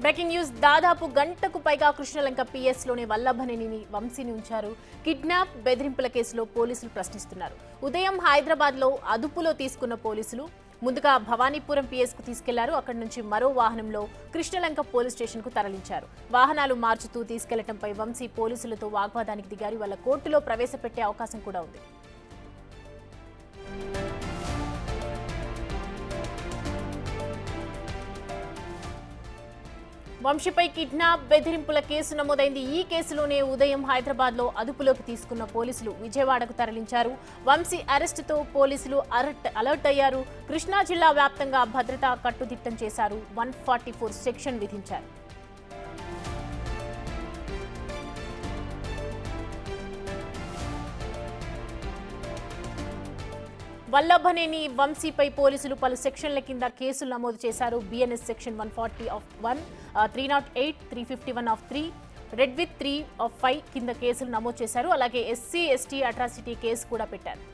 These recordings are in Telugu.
Breaking news. దాదాపు గంటకు పైగా కృష్ణలంక పిఎస్లోని వల్లభనేనిని వంశీని ఉంచారు. కిడ్నాప్ బెదిరింపుల కేసులో పోలీసులు ప్రశ్నిస్తున్నారు. ఉదయం హైదరాబాద్లో అదుపులో తీసుకున్న పోలీసులు ముందుగా భవానీపురం పిఎస్కు తీసుకెళ్లారు. అక్కడి నుంచి మరో వాహనంలో కృష్ణలంక పోలీస్ స్టేషన్కు తరలించారు. వాహనాలు మార్చుతూ తీసుకెళ్లడంపై వంశీ పోలీసులతో వాగ్వాదానికి దిగారు. వాళ్ళ కోర్టులో ప్రవేశపెట్టే అవకాశం కూడా ఉంది. వంశీపై కిడ్నాప్ బెదిరింపుల కేసు నమోదైంది. ఈ కేసులోనే ఉదయం హైదరాబాద్లో అదుపులోకి తీసుకున్న పోలీసులు విజయవాడకు తరలించారు. వంశీ అరెస్టుతో పోలీసులు అలర్ట్ అయ్యారు. కృష్ణా జిల్లా వ్యాప్తంగా భద్రత కట్టుదిట్టం చేశారు. 144 సెక్షన్ విధించారు. వల్లభనేని వంశీపై పోలీసులు పలు సెక్షన్ల కింద కేసులు నమోదు చేశారు. BNS section 140 of 1, 308, 351 of 3, red with 3 of 5 కింద కేసులు నమోదు చేశారు. అలాగే ఎస్సీ ఎస్టీ అట్రాసిటీ కేసు కూడా పెట్టారు.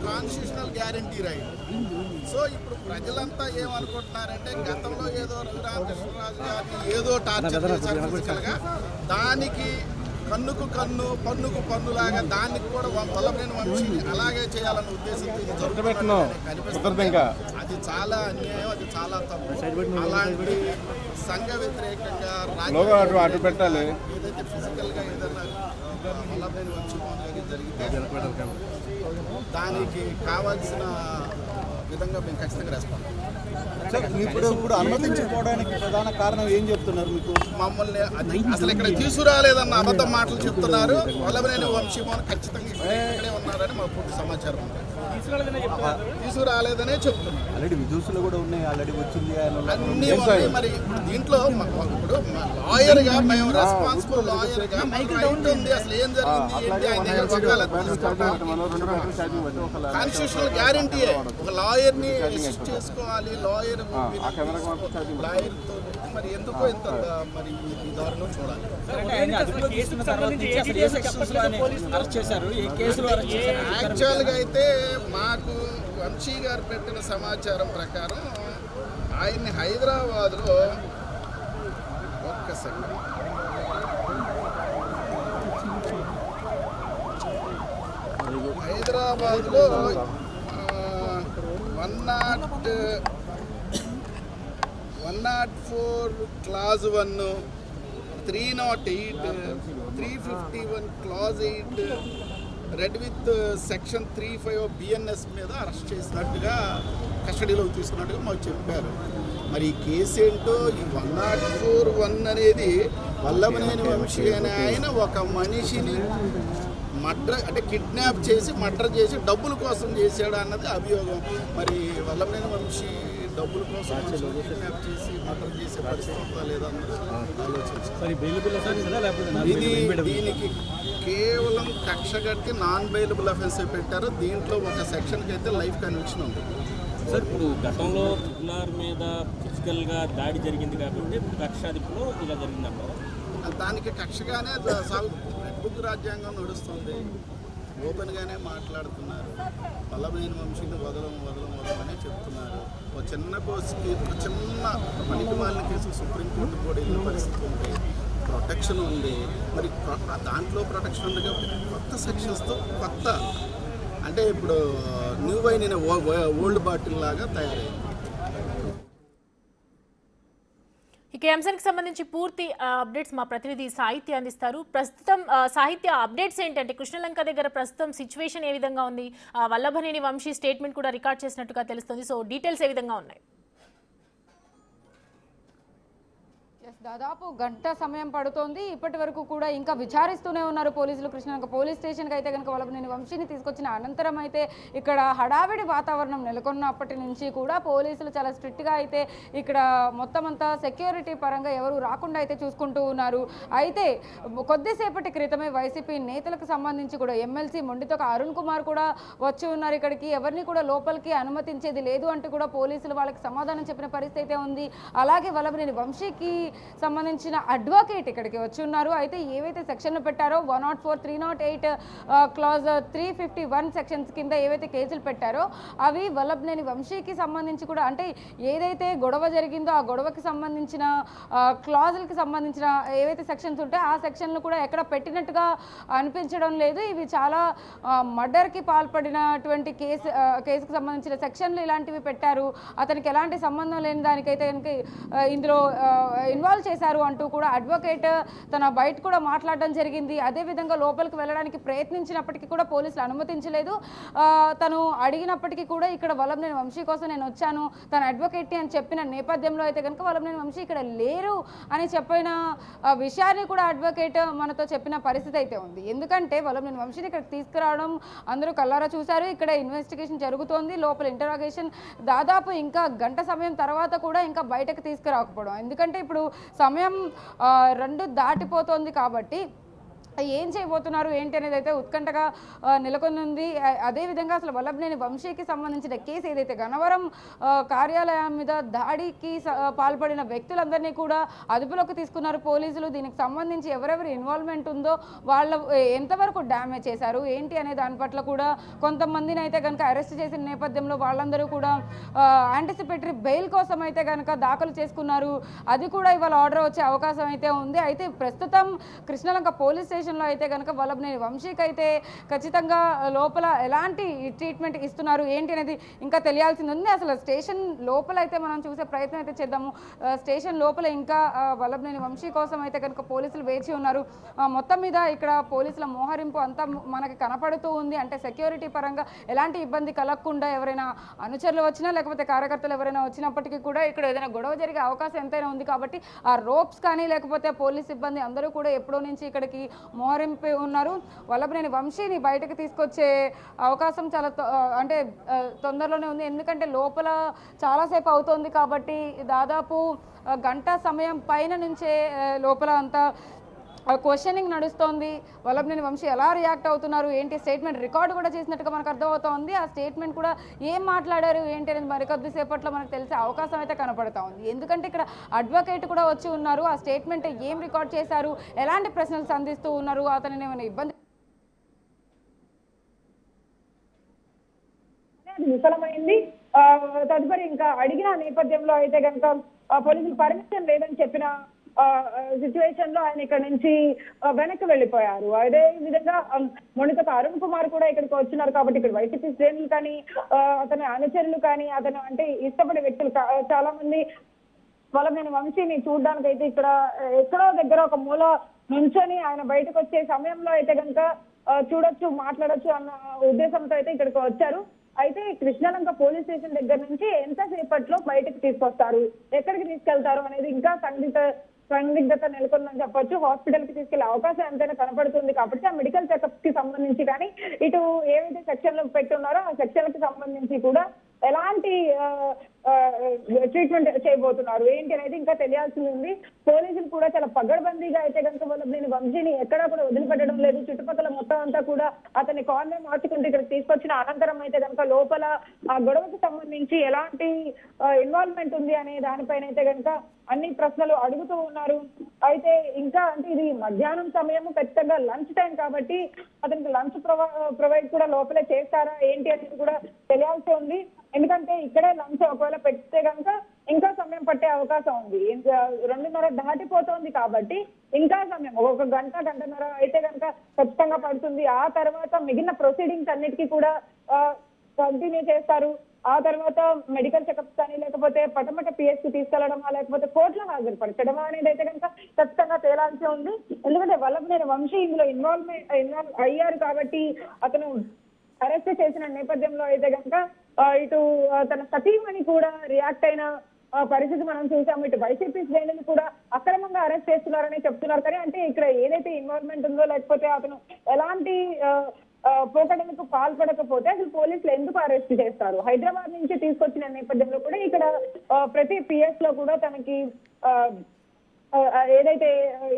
Constitutional guarantee right. సో ఇప్పుడు ప్రజలంతా ఏమనుకుంటున్నారంటే గతంలో ఏదో రఘురామకృష్ణరాజు గారిని ఏదో టార్చర్ చేశారు ఫిజికల్గా, దానికి కన్నుకు కన్ను పన్నుకు పన్నులాగా దానికి కూడా వల్లభనేని వంశీని అలాగే చేయాలన్న ఉద్దేశంతో అది చాలా అన్యాయం, అది చాలా తప్పు. అలాంటి సంఘ వ్యతిరేకంగా ఏదైతే ఫిజికల్గా ఏదైనా వల్లభనేని వంశీ జరిగితే దానికి కావాల్సిన విధంగా మేము ఖచ్చితంగా రెస్పాండ్. ఇప్పుడు అనుమతించకపోవడానికి ప్రధాన కారణం ఏం చెప్తున్నారు? మీకు మమ్మల్ని అసలు ఇక్కడ తీసుకురాలేదన్న అబద్ధం మాటలు చెప్తున్నారు. వల్లభనేని వంశీ ఖచ్చితంగా ఇక్కడే ఉన్నారని మా పూర్తి సమాచారం ఉంది. తీసుకురాలేదనే చెప్తున్నారు. ఆల్రెడీ విజువల్స్లో కూడా ఉన్నాయి, ఆల్రెడీ వచ్చింది అన్నీ ఉన్నాయి. మరి దీంట్లో ఇప్పుడు లాయర్గా మేము రెస్పాన్సిబుల్ లాయర్గా రైట్ ఉంది. అసలు ఏం జరిగింది కాన్స్టిట్యూషనల్ గ్యారంటీ. ఒక లాయర్ని అసిస్ట్ చేసుకోవాలి. లాయర్తో మరి ఎందుకో ఇంత మరి ఈ దారుణం చూడాలి. యాక్చువల్గా అయితే మాకు వంశీ గారు పెట్టిన సమాచారం ప్రకారం ఆయన్ని హైదరాబాద్లో హైదరాబాద్లో 104 clause 1, 308, 351 clause 8, red with section 35 BNS మీద అరెస్ట్ చేసినట్టుగా కస్టడీలోకి తీసుకున్నట్టుగా మాకు చెప్పారు. మరి ఈ కేసు ఏంటో ఈ 104(1) అనేది వల్లభనేని వంశీ అనే ఆయన ఒక మనిషిని అంటే కిడ్నాప్ చేసి మర్డర్ చేసి డబ్బుల కోసం చేశాడు అన్నది అభియోగం. మరి వల్లభనేని వంశీ డబ్బుల కోసం కిడ్నాప్ చేసి మర్డర్ చేసే పరిస్థితి లేదన్నది ఆలోచించారు. దీనికి కేవలం కక్ష కట్టి నాన్ బెయిలబుల్ అఫెన్స్ పెట్టారు. దీంట్లో ఒక సెక్షన్కి అయితే లైఫ్ కన్విక్షన్ ఉంది. సార్ ఇప్పుడు గతంలో ట్రిపుల్ మీద ఫిజికల్గా దాడి జరిగింది కాబట్టి కక్షాదిపులో ఇలా జరిగిందంటారు. దానికి కక్షగానే రెడ్ బుక్ రాజ్యాంగం నడుస్తుంది. ఓపెన్గానే మాట్లాడుతున్నారు. వల్లభనేని వంశీని వదలమని చెప్తున్నారు. చిన్న కోర్సుకి ఒక చిన్న పనికి మాలిన కేసు సుప్రీంకోర్టు కూడా వెళ్ళిన పరిస్థితి ఉంది, ప్రొటెక్షన్ ఉంది. మరి దాంట్లో ప్రొటెక్షన్ ఉంది కాబట్టి కొత్త సెక్షన్స్తో కొత్త అంటే ఇప్పుడు న్యూ వైన్ అనే ఓల్డ్ బాటిల్ లాగా తయారైంది. ఇక అంశానికి సంబంధించి పూర్తి అప్డేట్స్ మా ప్రతినిధి సాహిత్య అందిస్తారు. ప్రస్తుతం సాహిత్య అప్డేట్స్ ఏంటంటే కృష్ణలంక దగ్గర ప్రస్తుతం సిచ్యువేషన్ ఏ విధంగా ఉంది? వల్లభనేని వంశీ స్టేట్మెంట్ కూడా రికార్డ్ చేసినట్టుగా తెలుస్తుంది. సో డీటెయిల్స్ ఏ విధంగా ఉన్నాయి? దాదాపు గంట సమయం పడుతోంది. ఇప్పటి వరకు కూడా ఇంకా విచారిస్తూనే ఉన్నారు పోలీసులు. కృష్ణలంక పోలీస్ స్టేషన్కి అయితే కనుక వల్లభనేని వంశీని తీసుకొచ్చిన అనంతరం అయితే ఇక్కడ హడావిడి వాతావరణం నెలకొన్నప్పటి నుంచి కూడా పోలీసులు చాలా స్ట్రిక్ట్గా అయితే ఇక్కడ మొత్తం అంతా సెక్యూరిటీ పరంగా ఎవరు రాకుండా అయితే చూసుకుంటూ ఉన్నారు. అయితే కొద్దిసేపటి క్రితమే వైసీపీ నేతలకు సంబంధించి కూడా ఎమ్మెల్సీ మొండితోక అరుణ్ కుమార్ కూడా వచ్చి ఉన్నారు. ఇక్కడికి ఎవరిని కూడా లోపలికి అనుమతించేది లేదు అంటూ కూడా పోలీసులు వాళ్ళకి సమాధానం చెప్పిన పరిస్థితి అయితే ఉంది. అలాగే వల్లభనేని వంశీకి సంబంధించిన అడ్వకేట్ ఇక్కడికి వచ్చి ఉన్నారు. అయితే ఏవైతే సెక్షన్లు పెట్టారో 104, 308 క్లాజ్ 351 సెక్షన్స్ కింద ఏవైతే కేసులు పెట్టారో అవి వల్లభనేని వంశీకి సంబంధించి కూడా అంటే ఏదైతే గొడవ జరిగిందో ఆ గొడవకి సంబంధించిన క్లాజులకి సంబంధించిన ఏవైతే సెక్షన్స్ ఉంటాయో ఆ సెక్షన్లు కూడా ఎక్కడ పెట్టినట్టుగా అనిపించడం లేదు. ఇవి చాలా మర్డర్కి పాల్పడినటువంటి కేసుకు సంబంధించిన సెక్షన్లు ఇలాంటివి పెట్టారు. అతనికి ఎలాంటి సంబంధం లేని దానికైతే కనుక ఇందులో ఇన్వాల్వ్ చేశారు అంటూ కూడా అడ్వకేట్ తన బయట కూడా మాట్లాడడం జరిగింది. అదేవిధంగా లోపలికి వెళ్ళడానికి ప్రయత్నించినప్పటికీ కూడా పోలీసులు అనుమతించలేదు. తను అడిగినప్పటికీ కూడా ఇక్కడ వల్లభనేని వంశీ కోసం నేను వచ్చాను తన అడ్వకేట్ని అని చెప్పిన నేపథ్యంలో అయితే కనుక వల్లభనేని వంశీ ఇక్కడ లేరు అని చెప్పిన విషయాన్ని కూడా అడ్వకేట్ మనతో చెప్పిన పరిస్థితి అయితే ఉంది. ఎందుకంటే వల్లభనేని వంశీని ఇక్కడ తీసుకురావడం అందరూ కల్లారా చూశారు. ఇక్కడ ఇన్వెస్టిగేషన్ జరుగుతోంది. లోపల ఇంటరాగేషన్ దాదాపు ఇంకా గంట సమయం తర్వాత కూడా ఇంకా బయటకు తీసుకురాకపోవడం. ఎందుకంటే ఇప్పుడు సమయం 2 దాటిపోతోంది కాబట్టి ఏం చేయబోతున్నారు ఏంటి అనేది అయితే ఉత్కంఠగా నెలకొని ఉంది. అదేవిధంగా అసలు వల్లభనేని వంశీకి సంబంధించిన కేసు ఏదైతే గన్నవరం కార్యాలయం మీద దాడికి పాల్పడిన వ్యక్తులందరినీ కూడా అదుపులోకి తీసుకున్నారు పోలీసులు. దీనికి సంబంధించి ఎవరెవరి ఇన్వాల్వ్మెంట్ ఉందో వాళ్ళ ఎంతవరకు డ్యామేజ్ చేశారు ఏంటి అనే దాని పట్ల కూడా కొంతమందిని అయితే కనుక అరెస్ట్ చేసిన నేపథ్యంలో వాళ్ళందరూ కూడా యాంటిసిపేటరీ బెయిల్ కోసం అయితే కనుక దాఖలు చేసుకున్నారు. అది కూడా ఇవాళ ఆర్డర్ వచ్చే అవకాశం అయితే ఉంది. అయితే ప్రస్తుతం కృష్ణలంక పోలీస్ స్టేషన్లో అయితే కనుక వల్లభనేని వంశీకి అయితే ఖచ్చితంగా లోపల ఎలాంటి ట్రీట్మెంట్ ఇస్తున్నారు ఏంటి అనేది ఇంకా తెలియాల్సింది ఉంది. అసలు స్టేషన్ లోపల అయితే మనం చూసే ప్రయత్నం అయితే చేద్దాము. స్టేషన్ లోపల ఇంకా వల్లభనేని వంశీ కోసం అయితే కనుక పోలీసులు వేచి ఉన్నారు. మొత్తం మీద ఇక్కడ పోలీసుల మోహరింపు అంతా మనకి కనపడుతూ ఉంది. అంటే సెక్యూరిటీ పరంగా ఎలాంటి ఇబ్బంది కలగకుండా ఎవరైనా అనుచరులు వచ్చినా లేకపోతే కార్యకర్తలు ఎవరైనా వచ్చినప్పటికీ కూడా ఇక్కడ ఏదైనా గొడవ జరిగే అవకాశం ఎంతైనా ఉంది కాబట్టి ఆ రోప్స్ కానీ లేకపోతే పోలీస్ సిబ్బంది అందరూ కూడా ఎప్పుడో నుంచి ఇక్కడికి మోహరింపై ఉన్నారు. వల్లభనేని వంశీని బయటకు తీసుకొచ్చే అవకాశం చాలా అంటే తొందరలోనే ఉంది. ఎందుకంటే లోపల చాలాసేపు అవుతోంది కాబట్టి దాదాపు గంట సమయం పైన నుంచే లోపల అంతా క్వశ్చనింగ్ నడుస్తోంది. వల్లభనేని వంశీ ఎలా రియాక్ట్ అవుతున్నారు ఏంటి స్టేట్మెంట్ రికార్డు కూడా చేసినట్టుగా మనకు అర్థమవుతోంది. ఆ స్టేట్మెంట్ కూడా ఏం మాట్లాడారు ఏంటి అనేది మరికొద్దిసేపట్లో మనకు తెలిసే అవకాశం అయితే కనపడుతూ ఉంది. ఎందుకంటే ఇక్కడ అడ్వకేట్ కూడా వచ్చి ఉన్నారు. ఆ స్టేట్మెంట్ ఏం రికార్డ్ చేశారు ఎలాంటి ప్రశ్నలు సంధిస్తూ ఉన్నారు అతనిని ఏమైనా ఇబ్బంది విఫలమైంది. తదుపరి ఇంకా అడిగిన నేపథ్యంలో అయితే కనుక పోలీసులు పర్మిషన్ లేదని చెప్పిన సిచ్యువేషన్ లో ఆయన ఇక్కడ నుంచి వెనక్కి వెళ్ళిపోయారు. అదే విధంగా మొండితోక అరుణ్ కుమార్ కూడా ఇక్కడికి వచ్చినారు కాబట్టి ఇక్కడ వైసీపీ శ్రేణులు కానీ అతని అనుచరులు కానీ అతను అంటే ఇష్టపడే వ్యక్తులు చాలా మంది వల్లభనేని వంశీని చూడడానికి అయితే ఇక్కడ ఎక్కడో దగ్గర ఒక మూల నుంచొని ఆయన బయటకు వచ్చే సమయంలో అయితే కనుక చూడొచ్చు మాట్లాడొచ్చు అన్న ఉద్దేశంతో అయితే ఇక్కడికి వచ్చారు. అయితే కృష్ణలంక పోలీస్ స్టేషన్ దగ్గర నుంచి ఎంతసేపట్లో బయటకు తీసుకొస్తారు ఎక్కడికి తీసుకెళ్తారు అనేది ఇంకా సందిగ్ధత నెలకొందని చెప్పొచ్చు. హాస్పిటల్ కి తీసుకెళ్లే అవకాశం ఎంతైనా కనపడుతుంది కాబట్టి ఆ మెడికల్ చెకప్ కి సంబంధించి కానీ ఇటు ఏవైతే సెక్షన్లు పెట్టున్నారో ఆ సెక్షన్లకు సంబంధించి కూడా ఎలాంటి ట్రీట్మెంట్ చేయబోతున్నారు ఏంటి అనేది ఇంకా తెలియాల్సి ఉంది. పోలీసులు కూడా చాలా పగడ్బందీగా అయితే కనుక వల్లభనేని వంశీని ఎక్కడా కూడా వదిలిపెట్టడం లేదు. చుట్టుపక్కల మొత్తం అంతా కూడా అతన్ని కాన్వే మార్చుకుంటూ ఇక్కడ తీసుకొచ్చిన అనంతరం అయితే కనుక లోపల ఆ గొడవకు సంబంధించి ఎలాంటి ఇన్వాల్వ్మెంట్ ఉంది అనే దానిపైన అయితే కనుక అన్ని ప్రశ్నలు అడుగుతూ ఉన్నారు. అయితే ఇంకా అంటే ఇది మధ్యాహ్నం సమయం ఖచ్చితంగా లంచ్ టైం కాబట్టి అతనికి లంచ్ ప్రొవైడ్ కూడా లోపలే చేస్తారా ఏంటి అనేది కూడా తెలియాల్సి ఉంది. ఎందుకంటే ఇక్కడే లంచ్ ఒకవేళ పెడితే కనుక ఇంకా సమయం పట్టే అవకాశం ఉంది. 2:30 దాటిపోతోంది కాబట్టి ఇంకా సమయం ఒక గంటన్నర అయితే కనుక ఖచ్చితంగా పడుతుంది. ఆ తర్వాత మిగిలిన ప్రొసీడింగ్స్ అన్నిటికీ కూడా కంటిన్యూ చేస్తారు. ఆ తర్వాత మెడికల్ చెకప్స్ కానీ లేకపోతే పటమట పిఎస్ కి తీసుకెళ్లడమా లేకపోతే కోర్టులో హాజరుపరచడమా అనేది అయితే కనుక ఖచ్చితంగా తేలాల్సి ఉంది. ఎందుకంటే వల్లభనేని వంశీ ఇందులో ఇన్వాల్వ్ అయ్యారు కాబట్టి అతను అరెస్ట్ చేసిన నేపథ్యంలో అయితే కనుక ఇటు తన సతీమణి కూడా రియాక్ట్ అయిన పరిస్థితి మనం చూసాము. ఇటు వైసీపీ శ్రేణులు కూడా అక్రమంగా అరెస్ట్ చేస్తున్నారని చెప్తున్నారు. కానీ అంటే ఇక్కడ ఏదైతే ఇన్వాల్వ్మెంట్ ఉందో లేకపోతే అతను ఎలాంటి పోకడలకు పాల్పడకపోతే అసలు పోలీసులు ఎందుకు అరెస్ట్ చేస్తారు? హైదరాబాద్ నుంచి తీసుకొచ్చిన నేపథ్యంలో కూడా ఇక్కడ ప్రతి పిఎస్ లో కూడా తనకి ఏదైతే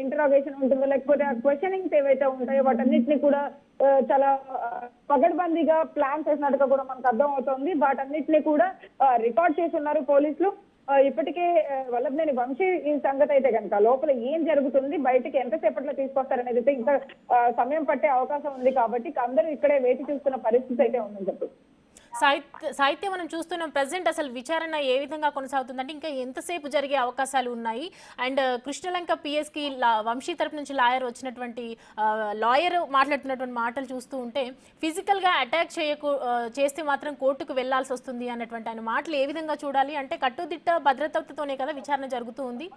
ఇంటరాగేషన్ ఉంటుందో లేకపోతే ఆ క్వశ్చనింగ్స్ ఏవైతే ఉంటాయో వాటన్నిటిని కూడా చాలా పగడ్బందీగా ప్లాన్ చేసినట్టుగా కూడా మనకు అర్థం అవుతుంది. వాటన్నిటిని కూడా రికార్డ్ చేసి ఉన్నారు పోలీసులు. ఇప్పటికే వల్లభనేని వంశీ ఈ సంగతి అయితే కనుక లోపల ఏం జరుగుతుంది, బయటకి ఎంతసేపట్లో తీసుకొస్తారనేది అయితే ఇంకా సమయం పట్టే అవకాశం ఉంది. కాబట్టి అందరూ ఇక్కడే వేచి చూస్తున్న పరిస్థితి అయితే ఉందని చెప్పి సాహిత్యం మనం చూస్తున్నాం. ప్రజెంట్ అసలు విచారణ ఏ విధంగా కొనసాగుతుందంటే ఇంకా ఎంతసేపు జరిగే అవకాశాలు ఉన్నాయి? అండ్ కృష్ణలంక పిఎస్కి వంశీ తరపు నుంచి వచ్చినటువంటి లాయర్ మాట్లాడుతున్నటువంటి మాటలు చూస్తూ ఉంటే ఫిజికల్గా అటాక్ చేస్తే మాత్రం కోర్టుకు వెళ్లాల్సి వస్తుంది అన్నటువంటి ఆయన మాటలు ఏ విధంగా చూడాలి? అంటే కట్టుదిట్ట భద్రతతోనే కదా విచారణ జరుగుతూ ఉంది.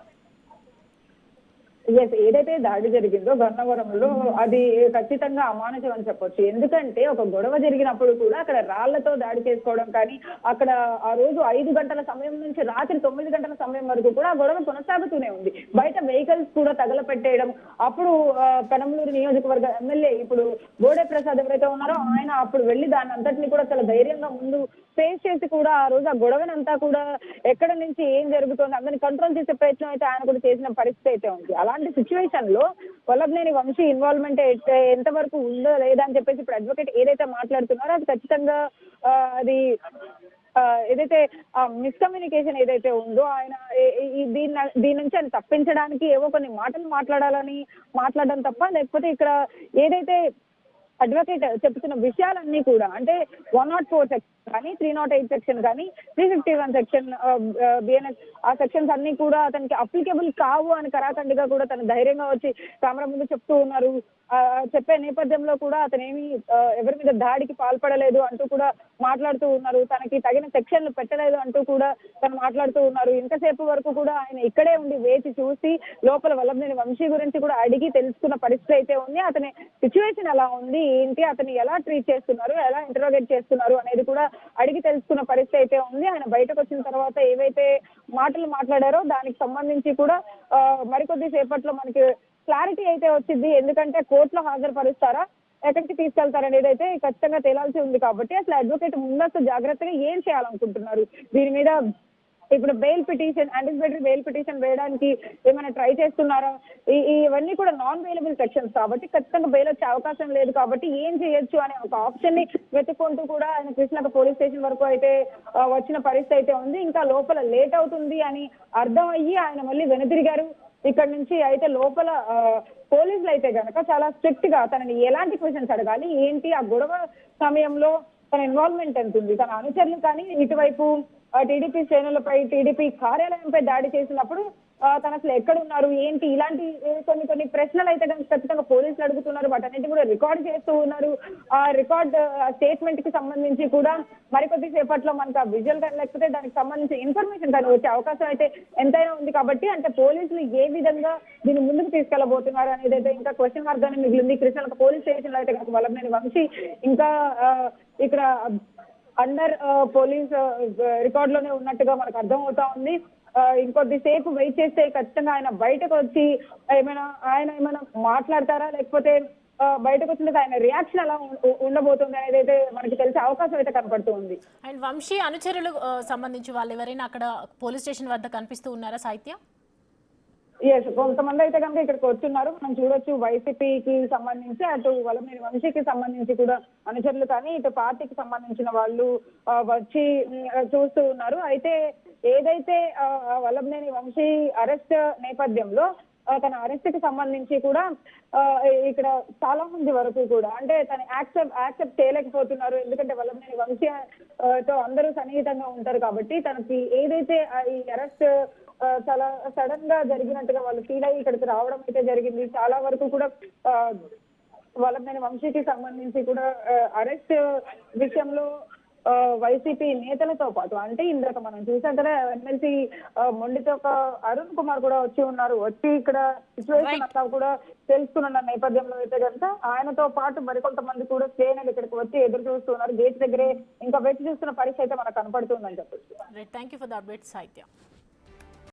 ఏదైతే దాడి జరిగిందో గన్నవరంలో అది ఖచ్చితంగా అమానుషం అని చెప్పొచ్చు. ఎందుకంటే ఒక గొడవ జరిగినప్పుడు కూడా అక్కడ రాళ్లతో దాడి చేసుకోవడం కానీ అక్కడ ఆ రోజు 5 గంటల సమయం నుంచి రాత్రి 9 గంటల సమయం వరకు కూడా ఆ గొడవ కొనసాగుతూనే ఉంది. బయట వెహికల్స్ కూడా తగలపెట్టేయడం. అప్పుడు పెనమలూరు నియోజకవర్గ ఎమ్మెల్యే ఇప్పుడు బోడే ప్రసాద్ ఎవరైతే ఉన్నారో ఆయన అప్పుడు వెళ్లి దాన్ని అంతటిని కూడా చాలా ధైర్యంగా ముందు ఫేస్ చేసి కూడా ఆ రోజు ఆ గొడవనంతా కూడా ఎక్కడ నుంచి ఏం జరుగుతుంది అందరిని కంట్రోల్ చేసే ప్రయత్నం అయితే ఆయన కూడా చేసిన పరిస్థితి అయితే ఉంది. అలాంటి సిచ్యువేషన్ లో వల్లభనేని వంశీ ఇన్వాల్వ్మెంట్ ఎంతవరకు ఉందో లేదా అని చెప్పేసి ఇప్పుడు అడ్వకేట్ ఏదైతే మాట్లాడుతున్నారో అది ఖచ్చితంగా అది ఏదైతే మిస్కమ్యూనికేషన్ ఏదైతే ఉందో ఆయన దీని నుంచి ఆయన తప్పించడానికి ఏవో కొన్ని మాటలు మాట్లాడడం తప్ప లేకపోతే ఇక్కడ ఏదైతే అడ్వకేట్ చెప్తున్న విషయాలన్నీ కూడా అంటే 104 సెక్షన్ కానీ 308 సెక్షన్ కానీ 351 సెక్షన్ బిఎన్ఎస్ ఆ సెక్షన్స్ అన్ని కూడా అతనికి అప్లికేబుల్ కావు అని కరాఖండిగా కూడా తను ధైర్యంగా వచ్చి కెమెరా ముందు చెప్తూ ఉన్నారు. చెప్పే నేపథ్యంలో కూడా అతనేమి ఎవరి మీద దాడికి పాల్పడలేదు అంటూ కూడా మాట్లాడుతూ ఉన్నారు. తనకి తగిన సెక్షన్లు పెట్టలేదు అంటూ కూడా తను మాట్లాడుతూ ఉన్నారు. ఇంతసేపు వరకు కూడా ఆయన ఇక్కడే ఉండి వేచి చూసి లోపల వల్లభనేని వంశీ గురించి కూడా అడిగి తెలుసుకున్న పరిస్థితి అయితే ఉంది. అతని సిచ్యువేషన్ ఎలా ఉంది ఏంటి, అతన్ని ఎలా ట్రీట్ చేస్తున్నారు, ఎలా ఇంటరోగేట్ చేస్తున్నారు అనేది కూడా అడిగి తెలుసుకున్న పరిస్థితి అయితే ఉంది. ఆయన బయటకు వచ్చిన తర్వాత ఏవైతే మాటలు మాట్లాడారో దానికి సంబంధించి కూడా మరికొద్ది సేపట్లో మనకి క్లారిటీ అయితే వచ్చింది. ఎందుకంటే కోర్టులో హాజరుపరుస్తారా ఎక్కడికి తీసుకెళ్తారనేది అయితే ఖచ్చితంగా తేలాల్సి ఉంది. కాబట్టి అసలు అడ్వకేట్ ముందస్తు జాగ్రత్తగా ఏం చేయాలనుకుంటున్నారు, దీని మీద ఇప్పుడు bail petition anticipatory bail petition వేయడానికి ఏమైనా ట్రై చేస్తున్నారా, ఇవన్నీ కూడా నాన్ బెయిలబుల్ సెక్షన్స్ కాబట్టి ఖచ్చితంగా బెయిల్ వచ్చే అవకాశం లేదు. కాబట్టి ఏం చేయొచ్చు అనే ఒక ఆప్షన్ ని వెతుక్కుంటూ కూడా ఆయన కృష్ణలంక పోలీస్ స్టేషన్ వరకు అయితే వచ్చిన పరిస్థితి అయితే ఉంది. ఇంకా లోపల లేట్ అవుతుంది అని అర్థం అయ్యి ఆయన మళ్ళీ వెనుదిరిగారు ఇక్కడ నుంచి. అయితే లోపల పోలీసులు అయితే గనక చాలా స్ట్రిక్ట్ గా తనని ఎలాంటి క్వశ్చన్స్ అడగాలి ఏంటి, ఆ గొడవ సమయంలో తన ఇన్వాల్వ్మెంట్ ఎంత ఉంది, తన అనుచరులు కానీ ఇటువైపు టీడీపీ శ్రేణులపై టీడీపీ కార్యాలయంపై దాడి చేసినప్పుడు తను అసలు ఎక్కడున్నారు ఏంటి ఇలాంటి కొన్ని ప్రశ్నలు అయితే ఖచ్చితంగా పోలీసులు అడుగుతున్నారు. వాటన్నిటి కూడా రికార్డ్ చేస్తూ ఉన్నారు. ఆ రికార్డ్ స్టేట్మెంట్ కి సంబంధించి కూడా మరికొద్ది సేపట్లో మనకు ఆ విజువల్ కానీ లేకపోతే దానికి సంబంధించిన ఇన్ఫర్మేషన్ కానీ వచ్చే అవకాశం అయితే ఎంతైనా ఉంది. కాబట్టి అంటే పోలీసులు ఏ విధంగా దీన్ని ముందుకు తీసుకెళ్లబోతున్నారు అనేది అయితే ఇంకా క్వశ్చన్ మార్క్ గానే మిగిలింది. కృష్ణలంక పోలీస్ స్టేషన్ లో అయితే కనుక వల్లభనేని వంశీ ఇంకా ఇక్కడ అండర్ పోలీస్ రికార్డ్ లోనే ఉన్నట్టుగా మనకు అర్థం అవుతా ఉంది. ఇంకొద్దిసేపు వెయిట్ చేస్తే ఖచ్చితంగా ఆయన బయటకు వచ్చి ఏమైనా మాట్లాడతారా లేకపోతే బయటకు వచ్చిన ఆయన రియాక్షన్ ఎలా ఉండబోతుంది అనేది అయితే మనకి తెలిసే అవకాశం అయితే కనపడుతూ ఉంది. అండ్ వంశీ అనుచరులు సంబంధించి వాళ్ళు ఎవరైనా అక్కడ పోలీస్ స్టేషన్ వద్ద కనిపిస్తూ ఉన్నారా సాహిత్య? కొంతమంది అయితే కనుక ఇక్కడికి వస్తున్నారు. మనం చూడొచ్చు వైసీపీకి సంబంధించి అటు వల్లభనేని వంశీకి సంబంధించి కూడా అనుచరులు కానీ ఇటు పార్టీకి సంబంధించిన వాళ్ళు వచ్చి చూస్తూ ఉన్నారు. అయితే ఏదైతే వల్లభనేని వంశీ అరెస్ట్ నేపథ్యంలో తన అరెస్ట్ కి సంబంధించి కూడా ఇక్కడ చాలా మంది వరకు కూడా అంటే తను యాక్సెప్ట్ చేయలేకపోతున్నారు. ఎందుకంటే వల్లభనేని వంశీ తో అందరూ సన్నిహితంగా ఉంటారు కాబట్టి తనకి ఏదైతే ఈ అరెస్ట్ చాలా సడన్ గా జరిగినట్టుగా వాళ్ళు ఫీల్ అయ్యి ఇక్కడికి రావడం అయితే జరిగింది. చాలా వరకు కూడా వల్లభనేని వంశీకి సంబంధించి కూడా అరెస్ట్ విషయంలో వైసీపీ నేతలతో పాటు అంటే ఇందాక మనం చూసాం కదా ఎమ్మెల్సీ మొండితో అరుణ్ కుమార్ కూడా వచ్చి ఉన్నారు. వచ్చి ఇక్కడ సిచ్యువేషన్ అంతా కూడా తెలుసుకున్న నేపథ్యంలో అయితే కనుక ఆయనతో పాటు మరికొంతమంది కూడా శ్రేణులు ఇక్కడికి వచ్చి ఎదురు చూస్తున్నారు. గేట్ దగ్గరే ఇంకా వేచి చూస్తున్న పరిస్థితి అయితే మనకు కనపడుతుందని చెప్పచ్చు. Thank you for the update సాహిత్య.